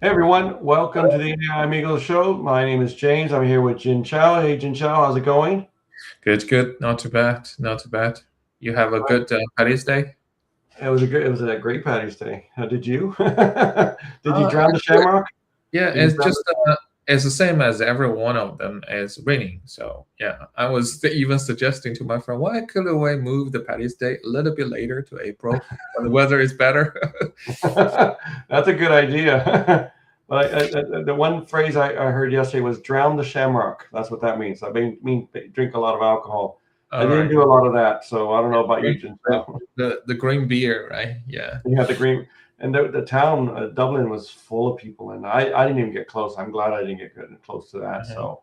Hey everyone, welcome to the AI Amigos show. My name is James. I'm here with Jin Chao. Hey Jin Chao, how's it going? Good, good. Not too bad. Not too bad. You have a good Paddy's Day? It was a great Patty's Day. How did you? Did you drown the Actually, shamrock? yeah, Did you it's drown just it's the same as every one of them. It's raining, so yeah. I was even suggesting to my friend, why couldn't we move the Paddy's Day a little bit later to April when the weather is better? the That's a good idea. But the one phrase I heard yesterday was drown the shamrock. That's what that means. I mean they drink a lot of alcohol. I All didn't right. do a lot of that, so I don't know about you, Drink Jin the, Chao. the green beer, right? Yeah. You had the green, and the town, Dublin, was full of people, and I didn't even get close. I'm glad I didn't get close to that. Uh-huh. So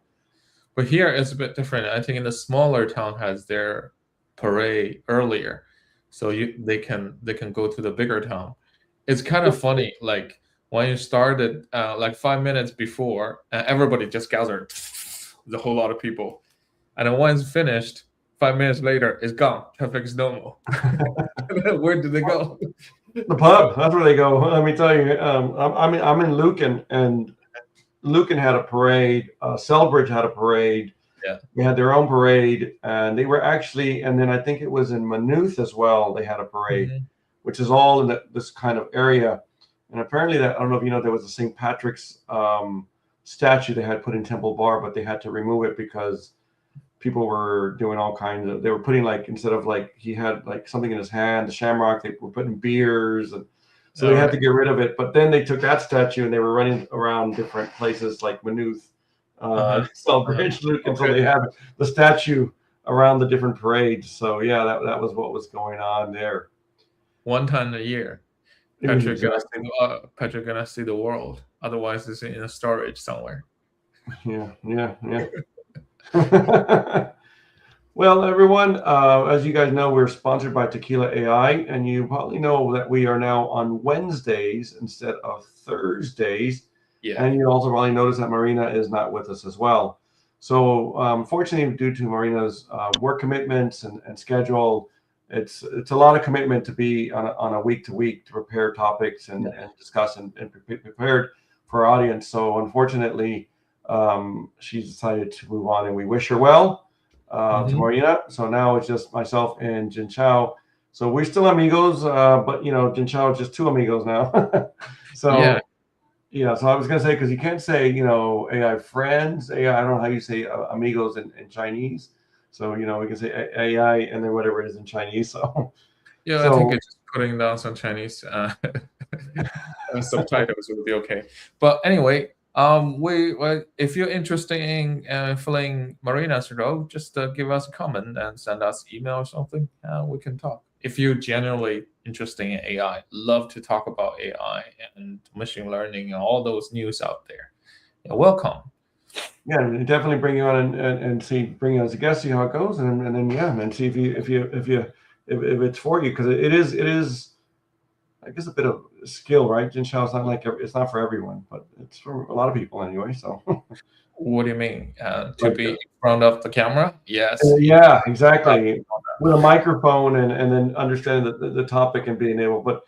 But here it's a bit different. I think in the smaller town has their parade earlier, so they can go to the bigger town. It's kind of funny, like when you started, like 5 minutes before, everybody just gathered, the whole lot of people, and then once finished, 5 minutes later, it's gone. Traffic is normal. Where did they go? the pub, that's where they go. Let me tell you, I'm in Lucan, and Lucan had a parade. Selbridge had a parade. Yeah. They had their own parade, and they were actually, and then I think it was in Maynooth as well. They had a parade, Hmm. which is all in this kind of area. And apparently, that I don't know if you know, there was a St. Patrick's statue they had put in Temple Bar, but they had to remove it because people were doing all kinds of. They were putting, like, instead of, like, he had like something in his hand, the shamrock. They were putting beers, and so they All had to right. get rid of it. But then they took that statue and they were running around different places like Maynooth, Uh-huh. Uh-huh. Celbridge, Luke, and so Okay. they had the statue around the different parades. So yeah, that was what was going on there. One time a year. It was exactly, Patrick gonna see the world. Otherwise, it's in a storage somewhere. yeah, yeah, yeah. Well, everyone, as you guys know, we're sponsored by Tequila AI, and you probably know that we are now on Wednesdays instead of Thursdays. Yeah. And you also probably notice that Marina is not with us as well. So, fortunately, due to Marina's work commitments and schedule, it's a lot of commitment to be on a week to week to prepare topics Yeah. and discuss and be prepared for our audience. So, unfortunately, she's decided to move on, and we wish her well to Hmm. Marina. So now it's just myself and Jin Chao. So we're still amigos, but Jin Chao is just two amigos now. Yeah. So yeah, so I was gonna say, because you can't say AI friends, AI. I don't know how you say amigos in Chinese. So we can say AI and then whatever it is in Chinese. So Yeah. I think so it's just putting down some Chinese subtitles will be okay. But anyway, if you're interested in filling Marina's role, just give us a comment and send us email or something. We can talk. If you're genuinely interested in AI, love to talk about AI and machine learning and all those news out there. Yeah, welcome. yeah, definitely bring you on and see, bring you as a guest, see how it goes, and then yeah, and see if it's for you, because it is I guess a bit of skill, right? Jin Shao, it's not for everyone, but it's for a lot of people anyway. So What do you mean? To like be in front of the camera? Yes. yeah, exactly. With a microphone and then understanding the topic and being able. But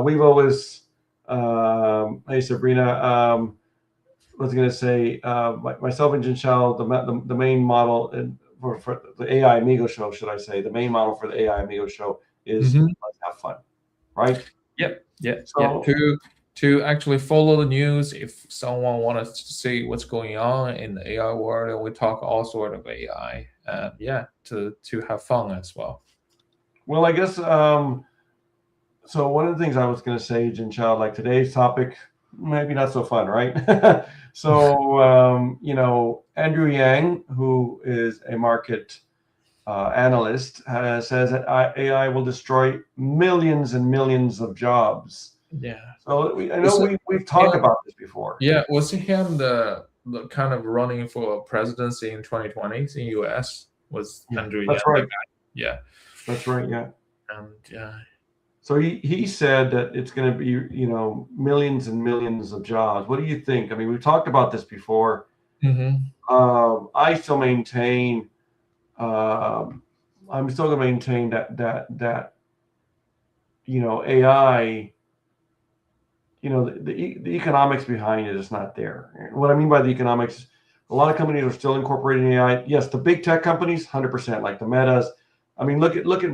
we've always, hey Sabrina, I was going to say, myself and Jin Shao, the main model for the AI Amigo show, should I say, the main model for the AI Amigo show is Hmm. let's have fun, right? Yep, yeah, yeah. So To actually follow the news, if someone wants to see what's going on in the AI world, and we talk all sort of AI, yeah, to have fun as well. well, I guess so one of the things I was going to say, Jin Chao, like today's topic, maybe not so fun, right? So, Andrew Yang, who is a market analyst, says that AI will destroy millions and millions of jobs. Yeah, So I know was it we've talked him? about this before. Yeah, was it him the kind of running for presidency in 2020 in US? Was Yeah, Andrew that's Yang that right. guy? Yeah, That's right. Yeah. and yeah. So he said that it's going to be millions and millions of jobs. What do you think? I mean, we've talked about this before. Hmm. I still maintain. Um, I'm still going to maintain that AI. the economics behind it is not there. And what I mean by the economics, a lot of companies are still incorporating AI. Yes, the big tech companies, 100%, like the Metas. I mean, look at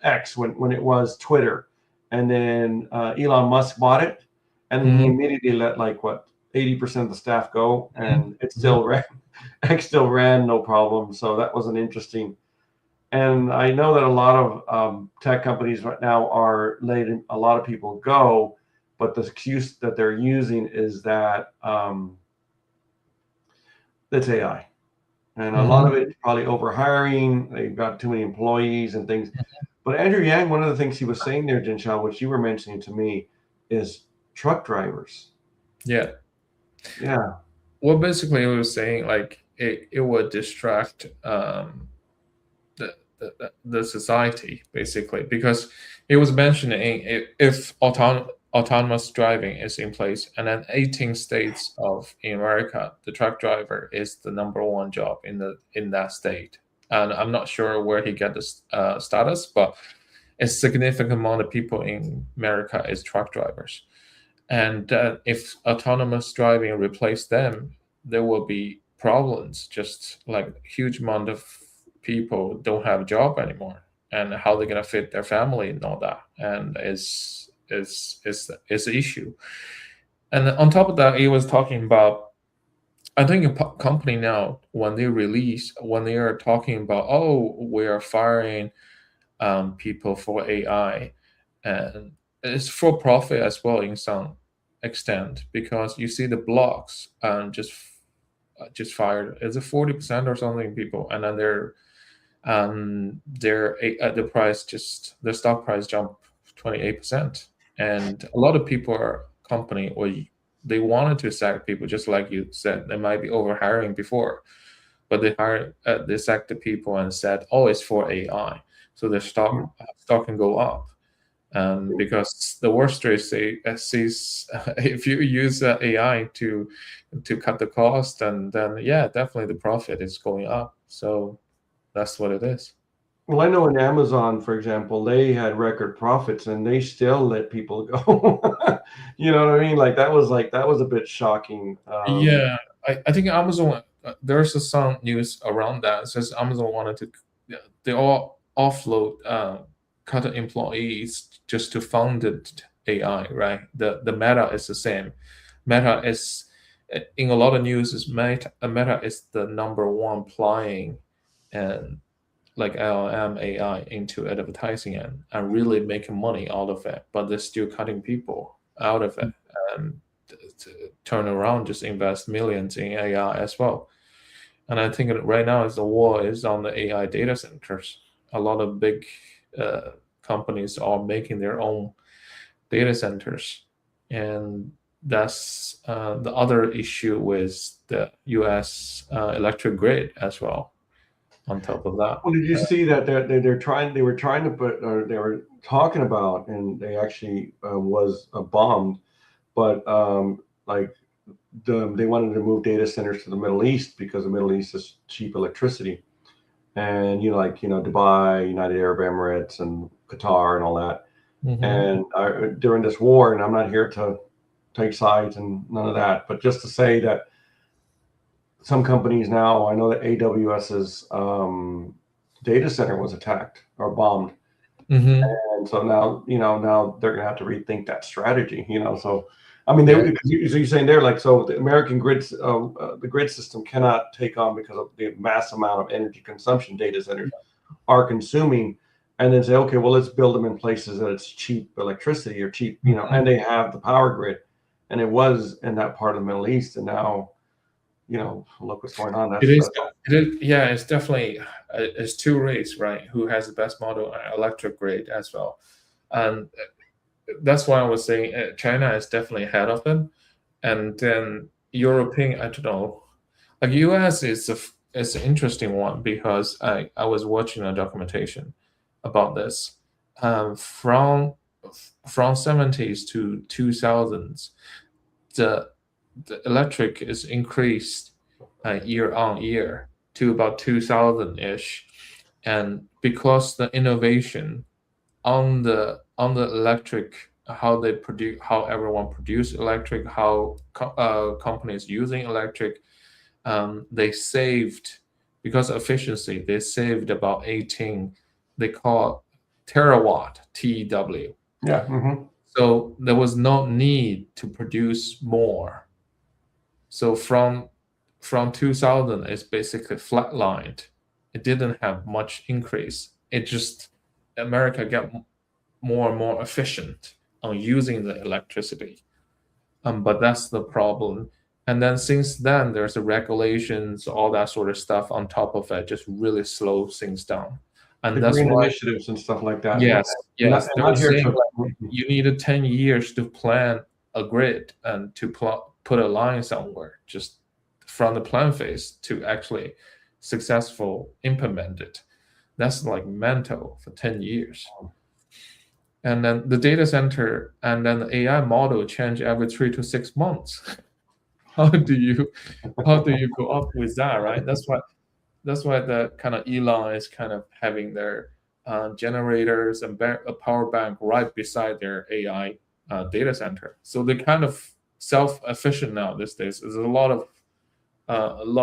X when it was Twitter, and then Elon Musk bought it, and then he Hmm. immediately let like what 80% of the staff go, and it Hmm. still ran. X still ran no problem. So that was an interesting. And I know that a lot of tech companies right now are letting a lot of people go, but the excuse that they're using is that it's AI. And a lot of Hmm. it is probably over hiring. They've got too many employees and things. But Andrew Yang, one of the things he was saying there, Jinsha, which you were mentioning to me, is truck drivers. Yeah. Yeah. Well, basically, it was saying like it would distract the society basically because it was mentioning if autonomous driving is in place and then 18 states of in America, the truck driver is the number one job in that state. And I'm not sure where he get this status, but a significant amount of people in America is truck drivers. And if autonomous driving replace them, there will be problems. Just like huge amount of people don't have a job anymore, and how they're gonna fit their family and all that, and is the issue. And on top of that, he was talking about. I think a company now, when they are talking about, oh, we are firing people for AI, and it's for profit as well in some extent because you see the blocks just fired. Is it 40% or something people, and then the price just the stock price jumped 28%, and a lot of people are company or they wanted to sack people just like you said. They might be over hiring before, but they sacked the people and said, "Oh, it's for AI," so the stock can go up. Because the worst case sees if you use AI to cut the cost, and then yeah, definitely the profit is going up. So that's what it is. Well, I know in Amazon, for example, they had record profits and they still let people go. You know what I mean? Like that was a bit shocking. Yeah, I think Amazon. There's some news around that. It says Amazon wanted to, yeah, they all offload, cut employees just to fund the AI. Right. The Meta is the same. Meta is in a lot of news is Meta is the number one applying and like LLM AI into advertising and really making money out of it, but they're still cutting people out of it. And to turn around, just invest millions in AI as well. And I think right now is the war is on the AI data centers. A lot of big uh, companies are making their own data centers, and that's the other issue with the U.S. Electric grid as well. On top of that, Well, did you see that they were trying to put, or they were talking about, and they actually was bombed, but like they wanted to move data centers to the Middle East because the Middle East is cheap electricity. And Dubai, United Arab Emirates, and Qatar, and all that. hmm. And during this war, and I'm not here to take sides and none of that, but just to say that some companies now, I know that AWS's data center was attacked or bombed, Hmm. and so now they're gonna have to rethink that strategy. So I mean, Yeah. so you're saying they're like, so the American grids, the grid system cannot take on because of the mass amount of energy consumption data centers are consuming, and then say, okay, well, let's build them in places that it's cheap electricity or cheap, Mhm. and they have the power grid, and it was in that part of the Middle East, and now, look what's going on. It That's is. It is. Yeah, it's definitely it's two rates, right? Who has the best model electric grid as well, and that's why I was saying China is definitely ahead of them, and then European. I don't know. Like U.S. is an interesting one because I was watching a documentation about this from 70s to 2000s. The electric is increased year on year to about 2000 ish, and because the innovation on the electric how they produce, how everyone produce electric, how companies using electric. They saved, because of efficiency, they saved about 18, they call terawatt, TW. Yeah. Mm-hmm. So there was no need to produce more. So from 2000, it's basically flatlined. It didn't have much increase. It just, America got more and more efficient on using the electricity. But that's the problem. And then since then, there's the regulations, all that sort of stuff on top of it, just really slows things down. The And that's green why, initiatives and stuff like that, and yes, not, yes, and they were not here saying to. like you needed 10 years to plan a grid and to put a line somewhere, just from the plan phase to actually successful implement it. That's like mental for 10 years. And then the data center and then the AI model change every 3 to 6 months. How do you go up with that, right? That's why the kind of Elon is kind of having their generators and a power bank right beside their AI data center. So they're kind of self-efficient now these days. There's a lot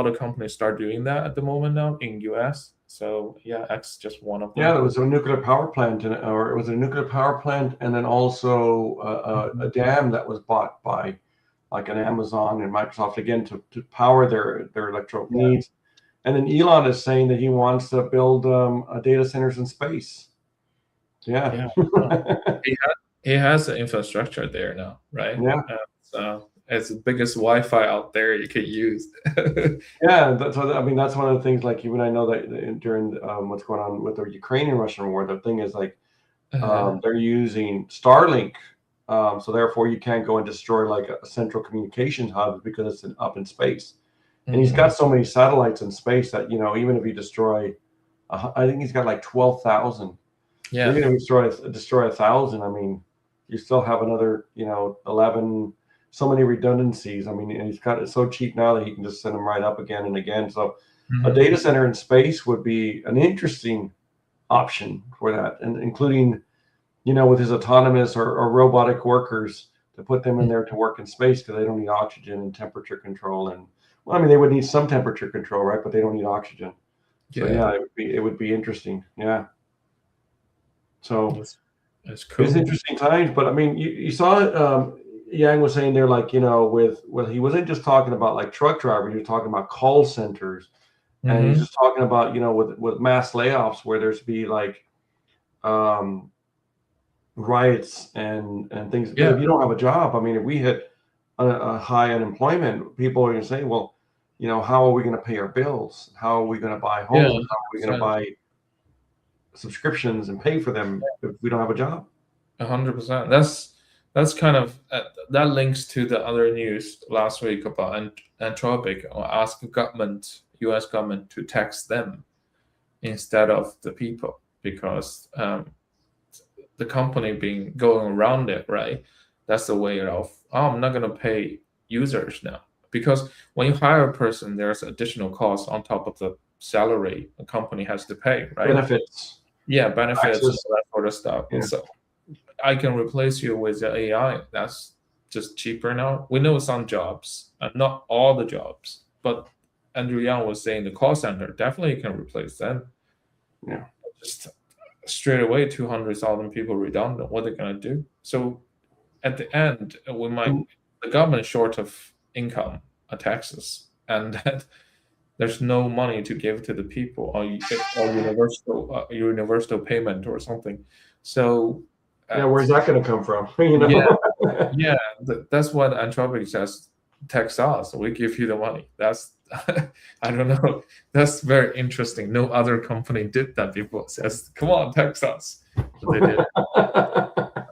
of companies start doing that at the moment now in US. So yeah, X just one of Yeah, them. there was a nuclear power plant, or it was a nuclear power plant, and then also a dam that was bought by like an Amazon and Microsoft again to power their electro Yeah, needs. And then Elon is saying that he wants to build data centers in space. Yeah. yeah. No. He has the infrastructure there now, right? Yeah. So it's the biggest Wi-Fi out there you could use. Yeah, so I mean that's one of the things. Like even I know that during what's going on with the Ukrainian-Russian war, the thing is like they're using Starlink, so therefore you can't go and destroy like a central communications hub because it's up in space. And he's got so many satellites in space that even if you destroy, I think he's got like 12,000. So Yeah, even if you destroy 1,000, I mean, you still have another 11. So many redundancies. I mean, and he's got it so cheap now that he can just send them right up again and again. So a data center in space would be an interesting option for that, and including with his autonomous or robotic workers to put them in there to work in space because they don't need oxygen and temperature control. And well, I mean, they would need some temperature control, right? But they don't need oxygen. So yeah, yeah, it would be interesting. Yeah. So that's it's cool. interesting times. But I mean, you saw Yang was saying there, like with he wasn't just talking about like truck drivers. He was talking about call centers, and he's just talking about with mass layoffs where there's be like um, riots and things. Because Yeah, if you don't have a job, I mean, if we hit a high unemployment, people are going to say, well, how are we going to pay our bills? How are we going to buy yeah, homes? How are we going to 100%. buy subscriptions and pay for them if we don't have a job? 100%. That's kind of that links to the other news last week about Anthropic or ask government, U.S. government to tax them instead of the people because the company being going around it, right? That's the way of, oh, I'm not going to pay users now. Because when you hire a person, there's additional costs on top of the salary the company has to pay, right? Benefits, Yeah, benefits and taxes. all that sort of stuff. Yeah. So I can replace you with the AI. That's just cheaper now. We know some jobs, not all the jobs, but Andrew Yang was saying the call center definitely can replace them. Yeah. Just straight away 200,000 people redundant. What are they going to do? So at the end, the government short of income taxes, and that there's no money to give to the people or universal payment or something. So Yeah, uh, where's that going to come from? yeah, yeah, that's what Anthropic says. Tax us, we give you the money. That's I don't know. That's very interesting. No other company did that before. Says, come on, tax us. But they did it. Well,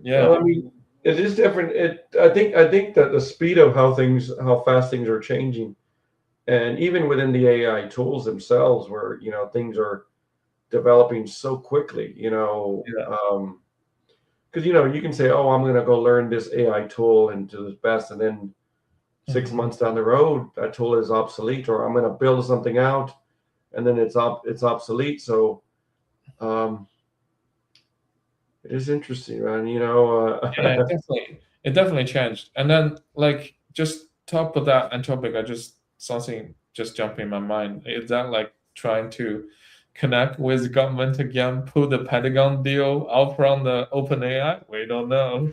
Yeah. I mean, it is different. I think that the speed of how fast things are changing, and even within the AI tools themselves, where things are developing so quickly. Yeah. Because you can say, "Oh, I'm going to go learn this AI tool and do this best," and then 6 months down the road, that tool is obsolete, or I'm going to build something out, and then it's obsolete. So, um, It is interesting, man. Yeah, it definitely changed. And then like just top of that and topic, I just something just jumped in my mind. Is that like trying to connect with the government again, pull the Pentagon deal out from the OpenAI? We don't know.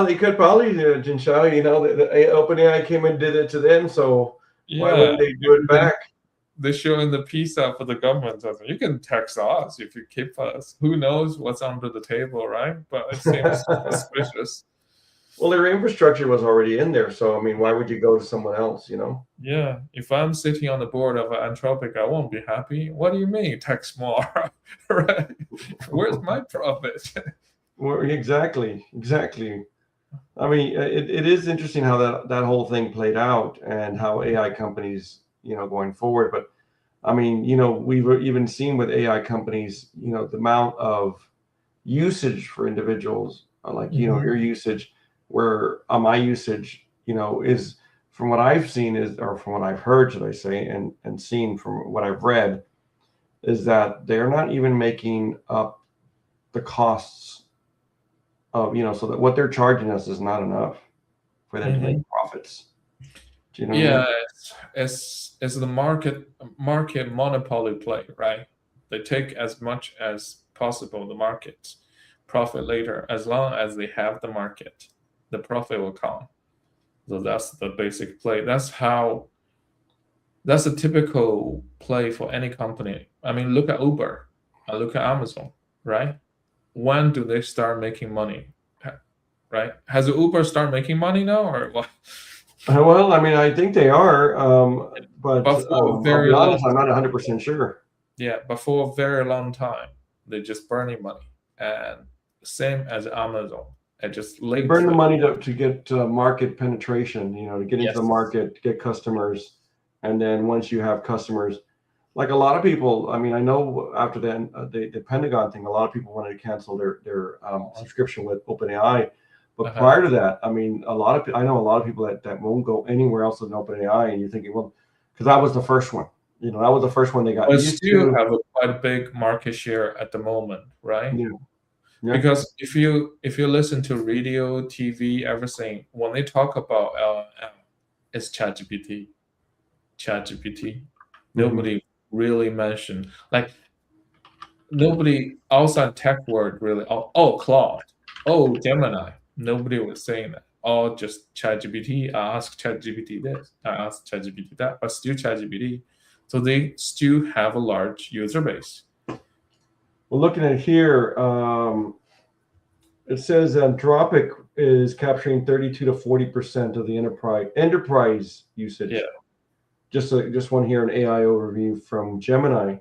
They could probably do it, Jinsha. The OpenAI came and did it to them, so why Yeah, wouldn't they do it maybe back? they're showing the piece out for the government. I think you can tax us if you keep us. Who knows what's under the table, right? But it seems suspicious. Well, their infrastructure was already in there, so I mean, why would you go to someone else? Yeah, if I'm sitting on the board of Anthropic, I won't be happy. What do you mean tax more? Right? Where's my profit? Well, exactly, exactly. I mean, it is interesting how that whole thing played out and how AI companies, going forward. But I mean, we've even seen with AI companies, the amount of usage for individuals, like, Mhm. your usage, where my usage, is from what I've seen is, or from what I've heard, should I say, and seen from what I've read, is that they're not even making up the costs of, so that what they're charging us is not enough for them to make Mhm. profits. Do you know what I Yeah, mean? it's the market monopoly play, right? They take as much as possible the market profit later. As long as they have the market, the profit will come. So that's the basic play. That's a typical play for any company. I mean, look at Uber, look at Amazon, right? When do they start making money? Right? Has Uber start making money now, or what? Well, I mean, I think they are, but But for a I'll be very long honest, I'm not time, 100% sure. yeah, but for a very long time, they're just burning money, and same as Amazon, and just They late burn the to it. money to get market penetration, to get into the Yes. market, to get customers. And then once you have customers, like a lot of people, I mean, I know after the Pentagon thing, a lot of people wanted to cancel their subscription with OpenAI. But Uh-huh. prior to that, I mean, I know a lot of people that won't go anywhere else than OpenAI. And you're thinking, well, because that was the first one. That was the first one they got But used still to. have a quite big market share at the moment, right? Yeah, yeah. Because if you listen to radio, TV, everything, when they talk about LLM, it's ChatGPT. ChatGPT. Hmm. Nobody really mentioned like nobody outside tech world really. Oh, Claude. Oh, Gemini. Nobody was saying that. Oh, just ChatGPT. I ask ChatGPT this. I ask ChatGPT that. But still ChatGPT. So they still have a large user base. Well, looking at here, it says Anthropic is capturing 32 to 40% of the enterprise Yeah, usage. Just one here, an AI overview from Gemini.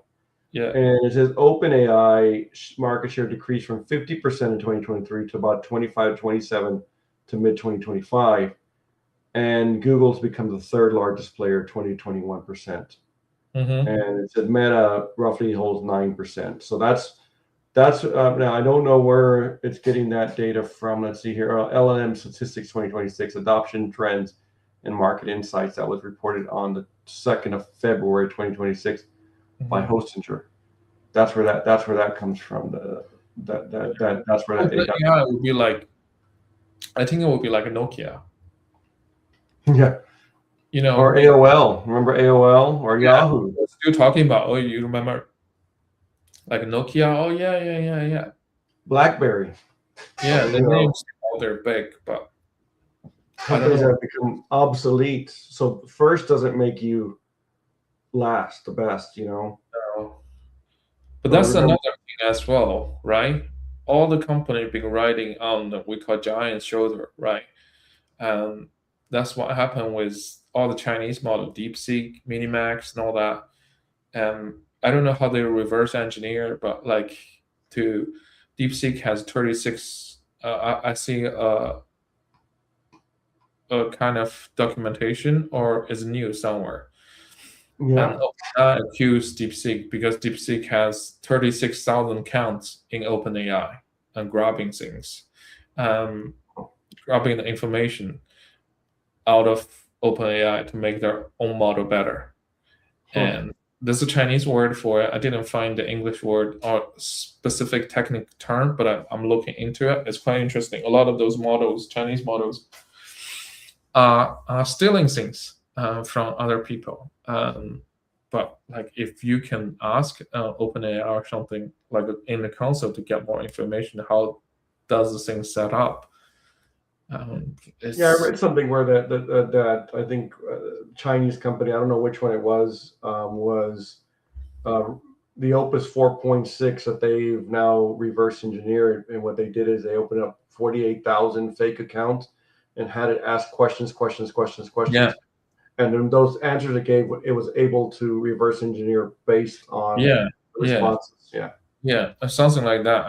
yeah. And it says OpenAI market share decreased from 50% in 2023 to about 25, 27 to mid 2025. And Google's become the third largest player, 20, 21%. Mm-hmm. And it said Meta roughly holds 9%. So that's now I don't know where it's getting that data from. Let's see here. LLM Statistics 2026 adoption trends and market insights that was reported on the 2nd of February 2026 by Mm-hmm. Hostinger. That's where that comes from. That's where that data. OpenAI would be like, I think it would be like a Nokia. Yeah. Or It, AOL. Remember AOL or yeah, Yahoo? we're still talking about. Oh, you remember like Nokia? Oh, yeah, yeah, yeah, yeah. BlackBerry. Yeah, the You know, names they're big, but I don't companies know. have become obsolete. So first doesn't make you last the best. But So that's remember, another thing as well, right? All the company been riding on the we call giant shoulder, right? And that's what happened with all the Chinese model, DeepSeek, Minimax, and all that. And I don't know how they reverse engineer, but like to DeepSeek has 36. I see a kind of documentation or is new somewhere. And yeah. OpenAI accused DeepSeek because DeepSeek has 36,000 counts in OpenAI and grabbing things, um, grabbing the information out of OpenAI to make their own model better. Huh. And there's a Chinese word for it. I didn't find the English word or specific technical term, but I'm looking into it. It's quite interesting. A lot of those models, Chinese models, are stealing things from other people. But like if you can ask OpenAI or something like in the console to get more information, how does the thing set up? Yeah, I It's read something where that I think Chinese company, I don't know which one it was uh, the Opus 4.6 that they've now reverse engineered. And what they did is they opened up 48,000 fake accounts and had it ask questions, questions, questions, yeah, questions. And then those answers it gave, it was able to reverse engineer based on yeah, yeah, responses. Yeah. yeah, something like that.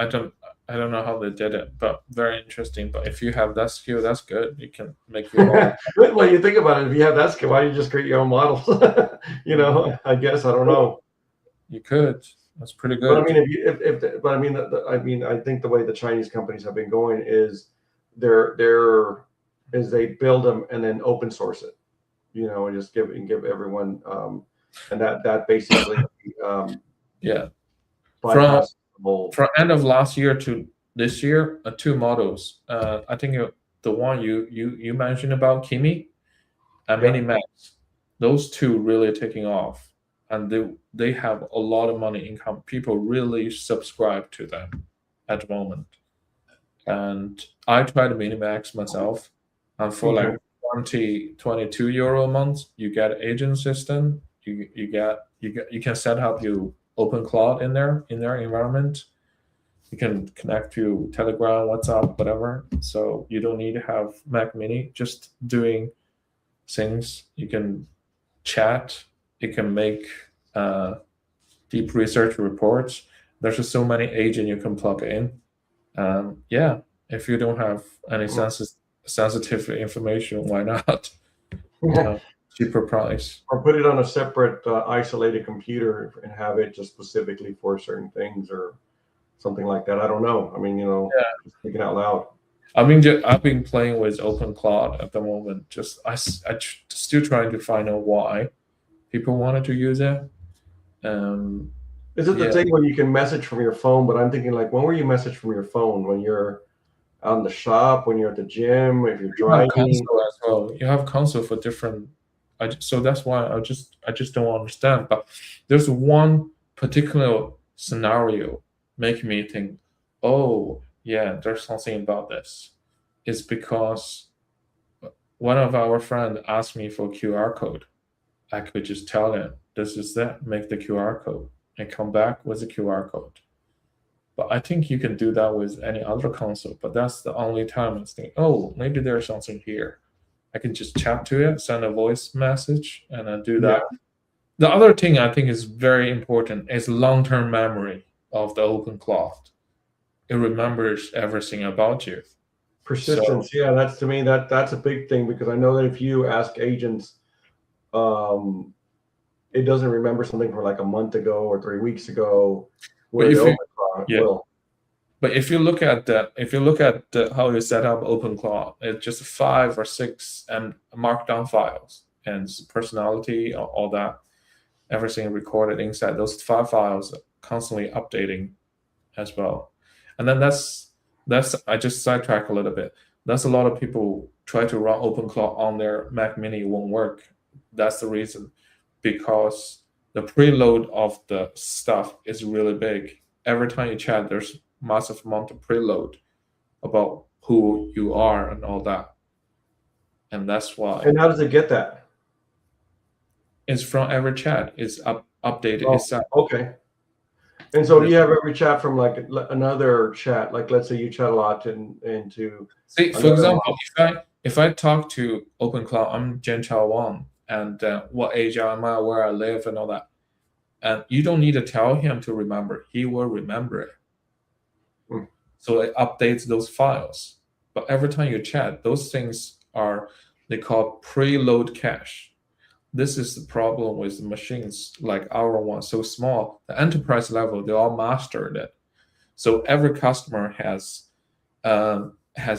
I don't know how they did it, but very interesting. But if you have that skill, that's good. You can make your own. Well, you think about it, if you have that skill, why don't you just create your own models? I guess I don't know. You could. That's pretty But I good. mean, but I mean, I think the way the Chinese companies have been going is they're is they build them and then open source it, and just give everyone, and that basically um, Yeah. From bypasses the whole. from end of last year to this year, two models. I think the one you mentioned about Kimi and Yeah. Minimax, those two really taking off, and they have a lot of money income. People really subscribe to them at the moment. And I tried Minimax myself, and for like Okay. 22 euro a month, you get agent system. You can set up your open cloud in their environment. You can connect to Telegram, WhatsApp, whatever. So you don't need to have Mac Mini. Just doing things. You can chat. You can make deep research reports. There's just so many agents you can plug in. Yeah, if you don't have any sensitive information, why not? Uh, Cheaper price. Or put it on a separate isolated computer and have it just specifically for certain things or something like that. I don't know. I mean, just thinking out loud. I've been playing with OpenCloud at the moment. Just still trying to find out why people wanted to use it. Um, Is it the yeah, thing when you can message from your phone? But I'm thinking like, when will you message from your phone? When you're out in the shop, when you're at the gym, if you're you have driving? console as well. You have console for different. So that's why I just don't understand. But there's one particular scenario making me think, oh yeah, there's something about this. It's because one of our friends asked me for QR code. I could just tell him this is that, make the QR code and come back with the QR code. But I think you can do that with any other console. But that's the only time I think, oh, maybe there's something here. I can just chat to it, send a voice message, and then do Yeah. that. The other thing I think is very important is long-term memory of the open cloud. It remembers everything about you. So Persistence. Yeah, that's to me that's a big thing because I know that if you ask agents, um, it doesn't remember something from like a month ago or 3 weeks ago, but where the if you open cloud yeah, will. but if you look at how you set up OpenClaw, it's just 5 or 6 and markdown files and personality, all that, everything recorded inside those 5 files, constantly updating as well. And then that's I just sidetrack a little bit. That's a lot of people try to run OpenClaw on their Mac Mini, it won't work. That's the reason, because the preload of the stuff is really big. Every time you chat, there's massive amount of preload about who you are and all that, and that's why And how does it get that? it's from every chat. It's updated Oh, itself. okay. And so you have every chat from like another chat, like let's say you chat a lot into See, for another example, model. if I talk to OpenCloud, I'm Jen Chao Wang, and what age am I, where I live, and all that, and you don't need to tell him to remember; he will remember it. Hmm. So it updates those files. But every time you chat, those things are they call preload cache. This is the problem with machines like our one, so small. The enterprise level, they all mastered it. So every customer has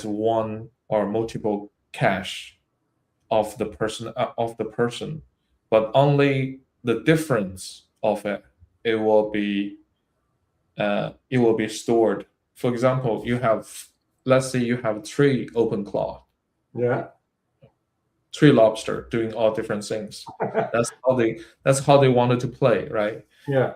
one or multiple cache of the person, but only the difference of it, it will be stored. For example, let's say you have 3 open claw, Yeah. 3 lobster doing all different things. That's how they wanted to play, right? Yeah.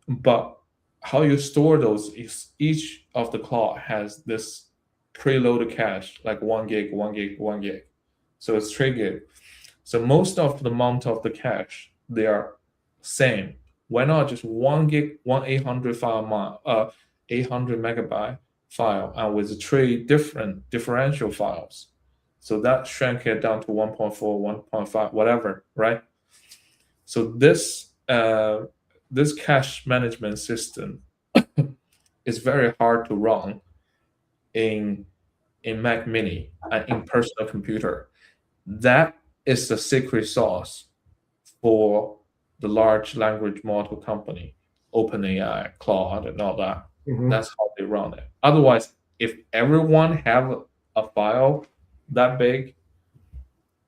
But how you store those is each of the claw has this preloaded cache, like 1 gig, 1 gig, 1 gig. So it's 3 gig. So most of the amount of the cache, they are same. Why not just 1 gig, 800 800 megabyte file, and with 3 different differential files. So that shrank it down to 1.4, 1.5, whatever, right? So this cache management system is very hard to run in Mac Mini and in personal computer. That is the secret sauce for the large language model company, OpenAI, Claude, and all that. Mhm. That's how they run it. Otherwise, if everyone have a file that big,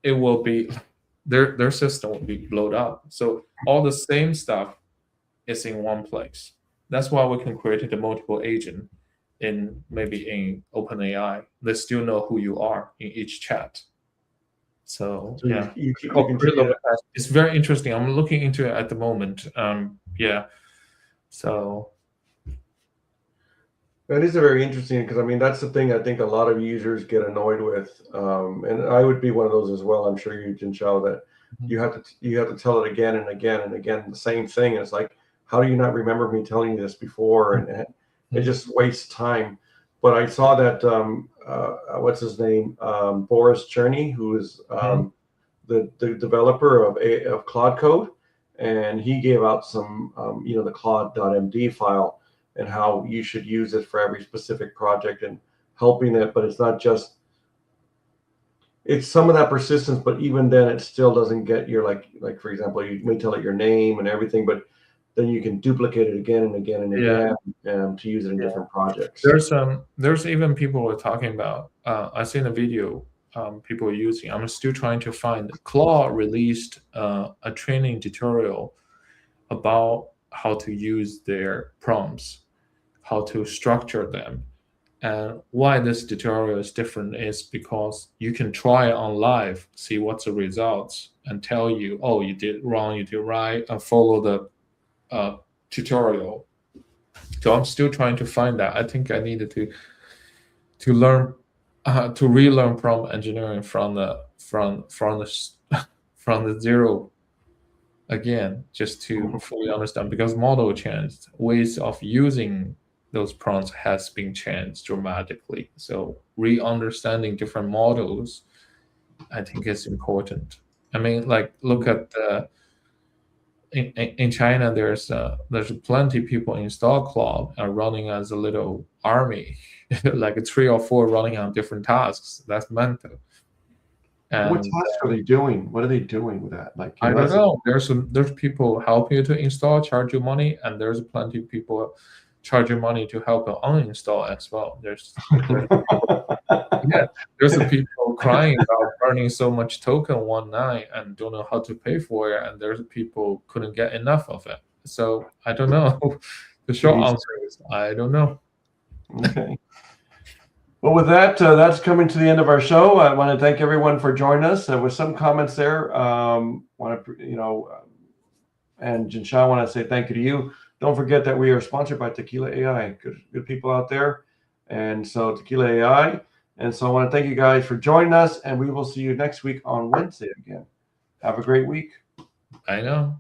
it will be their system will be blown up. So all the same stuff is in one place. That's why we can create a multiple agent in maybe in OpenAI. They still know who you are in each chat. So So yeah, you it's called continue preloaded cache. It's very interesting. I'm looking into it at the moment. Yeah. So That is very interesting because I mean that's the thing I think a lot of users get annoyed with, and I would be one of those as well. I'm sure you, Jinshao, that mhm. you have to tell it again and again and again the same thing. And it's like, how do you not remember me telling you this before? And it just wastes time. But I saw that what's his name, Boris Cherny, who is the developer of Claude Code, and he gave out some the Claude.md file and how you should use it for every specific project and helping it. But it's not just it's some of that persistence, but even then it still doesn't get your like for example, you may tell it your name and everything, but then you can duplicate it again and again and Yeah, again to use it in yeah. different projects. There's even people were talking about. I seen a video. People using. I'm still trying to find. Claude released a training tutorial about how to use their prompts, how to structure them. And why this tutorial is different is because you can try it on live, see what's the results, and tell you, oh, you did wrong, you did right, and follow the tutorial. So I'm still trying to find that. I think I needed to learn to relearn prompt engineering from the from the zero again, just to fully understand, because model changed, ways of using those prompts has been changed dramatically. So re-understanding different models, I think is important. I mean, like look at in China, there's plenty people install Claude and running as a little army, like 3 or 4 running on different tasks. That's mental. What And tasks are they doing? What are they doing with that? Like, I don't that's know. There's people help you to install, charge you money, and there's plenty of people charge you money to help you uninstall as well. There's yeah, there's the people crying about burning so much token one night and don't know how to pay for it, and there's people couldn't get enough of it. So I don't know. The short Jeez. answer is I don't know. Okay. Well, with that, that's coming to the end of our show. I want to thank everyone for joining us. There was some comments there. Want to, and Jinsha, I want to say thank you to you. Don't forget that we are sponsored by Tequila AI. Good people out there. And so Tequila AI. And so I want to thank you guys for joining us, and we will see you next week on Wednesday again. Have a great week. I know.